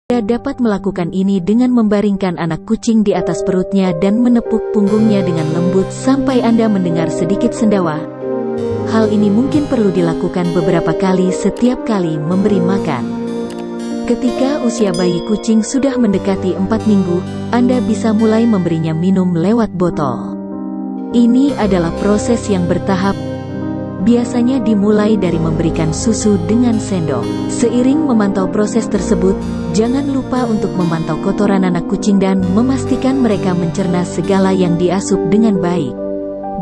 Anda dapat melakukan ini dengan membaringkan anak kucing di atas perutnya dan menepuk punggungnya dengan lembut sampai Anda mendengar sedikit sendawa. Hal ini mungkin perlu dilakukan beberapa kali setiap kali memberi makan. Ketika usia bayi kucing sudah mendekati 4 minggu, Anda bisa mulai memberinya minum lewat botol. Ini adalah proses yang bertahap. Biasanya dimulai dari memberikan susu dengan sendok. Seiring memantau proses tersebut, jangan lupa untuk memantau kotoran anak kucing dan memastikan mereka mencerna segala yang diasup dengan baik.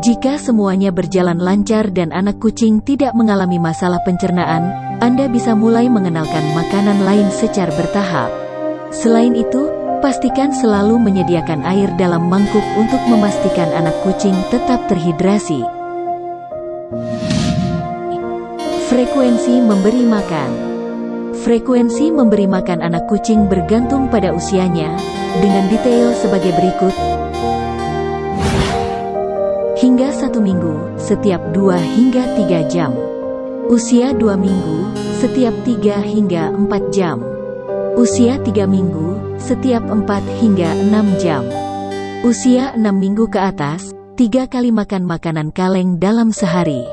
Jika semuanya berjalan lancar dan anak kucing tidak mengalami masalah pencernaan, Anda bisa mulai mengenalkan makanan lain secara bertahap. Selain itu, pastikan selalu menyediakan air dalam mangkuk untuk memastikan anak kucing tetap terhidrasi. Frekuensi memberi makan. Frekuensi memberi makan anak kucing bergantung pada usianya, dengan detail sebagai berikut. Hingga 1 minggu, setiap 2 hingga 3 jam. Usia 2 minggu, setiap 3 hingga 4 jam. Usia 3 minggu, setiap 4 hingga 6 jam. Usia 6 minggu ke atas, 3 kali makan makanan kaleng dalam sehari.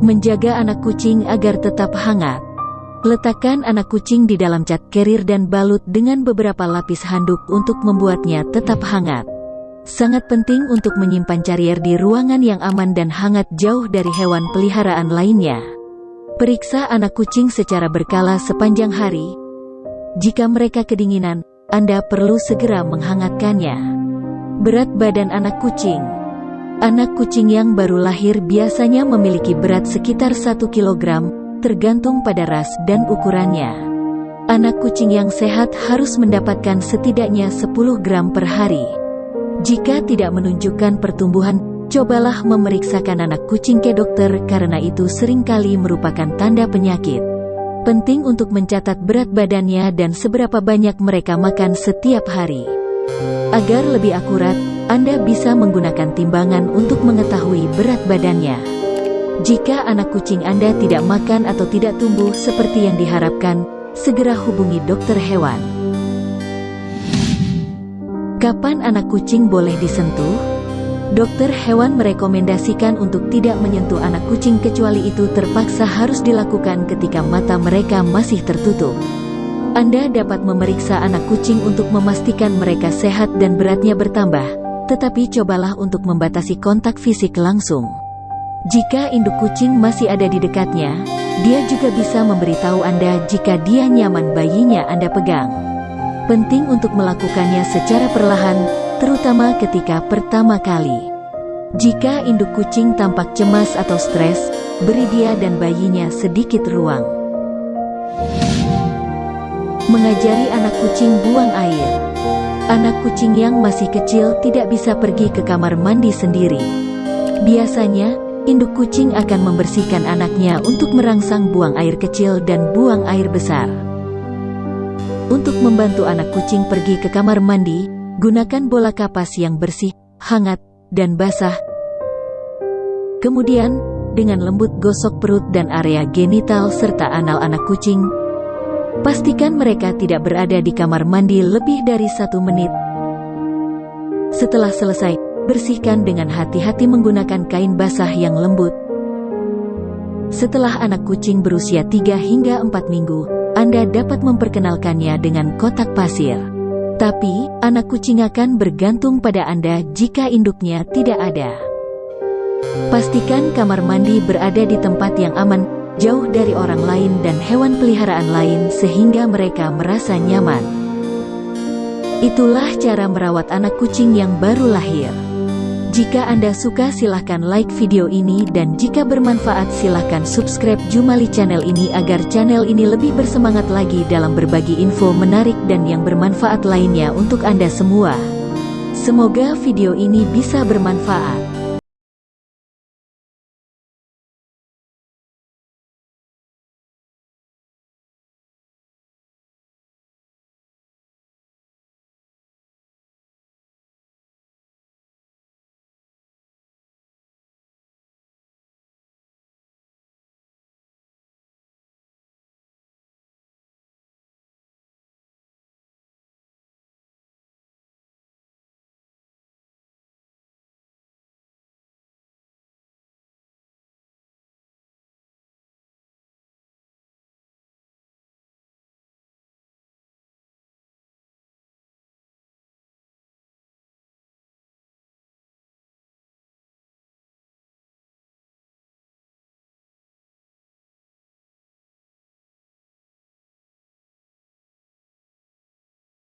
Menjaga anak kucing agar tetap hangat. Letakkan anak kucing di dalam cat carrier dan balut dengan beberapa lapis handuk untuk membuatnya tetap hangat. Sangat penting untuk menyimpan carrier di ruangan yang aman dan hangat jauh dari hewan peliharaan lainnya. Periksa anak kucing secara berkala sepanjang hari. Jika mereka kedinginan, Anda perlu segera menghangatkannya. Berat badan anak kucing. Anak kucing yang baru lahir biasanya memiliki berat sekitar 1 kg, tergantung pada ras dan ukurannya. Anak kucing yang sehat harus mendapatkan setidaknya 10 gram per hari. Jika tidak menunjukkan pertumbuhan, cobalah memeriksakan anak kucing ke dokter karena itu seringkali merupakan tanda penyakit. Penting untuk mencatat berat badannya dan seberapa banyak mereka makan setiap hari. Agar lebih akurat, Anda bisa menggunakan timbangan untuk mengetahui berat badannya. Jika anak kucing Anda tidak makan atau tidak tumbuh seperti yang diharapkan, segera hubungi dokter hewan. Kapan anak kucing boleh disentuh? Dokter hewan merekomendasikan untuk tidak menyentuh anak kucing kecuali itu terpaksa harus dilakukan ketika mata mereka masih tertutup. Anda dapat memeriksa anak kucing untuk memastikan mereka sehat dan beratnya bertambah, tetapi cobalah untuk membatasi kontak fisik langsung. Jika induk kucing masih ada di dekatnya, dia juga bisa memberitahu Anda jika dia nyaman bayinya Anda pegang. Penting untuk melakukannya secara perlahan, terutama ketika pertama kali. Jika induk kucing tampak cemas atau stres, beri dia dan bayinya sedikit ruang. Mengajari anak kucing buang air. Anak kucing yang masih kecil tidak bisa pergi ke kamar mandi sendiri. Biasanya, induk kucing akan membersihkan anaknya untuk merangsang buang air kecil dan buang air besar. Untuk membantu anak kucing pergi ke kamar mandi, gunakan bola kapas yang bersih, hangat, dan basah. Kemudian, dengan lembut gosok perut dan area genital serta anal anak kucing. Pastikan mereka tidak berada di kamar mandi lebih dari 1 menit. Setelah selesai, bersihkan dengan hati-hati menggunakan kain basah yang lembut. Setelah anak kucing berusia 3 hingga 4 minggu, Anda dapat memperkenalkannya dengan kotak pasir. Tapi, anak kucing akan bergantung pada Anda jika induknya tidak ada. Pastikan kamar mandi berada di tempat yang aman, jauh dari orang lain dan hewan peliharaan lain sehingga mereka merasa nyaman. Itulah cara merawat anak kucing yang baru lahir. Jika Anda suka silahkan like video ini dan jika bermanfaat silahkan subscribe Jumali channel ini agar channel ini lebih bersemangat lagi dalam berbagi info menarik dan yang bermanfaat lainnya untuk Anda semua. Semoga video ini bisa bermanfaat.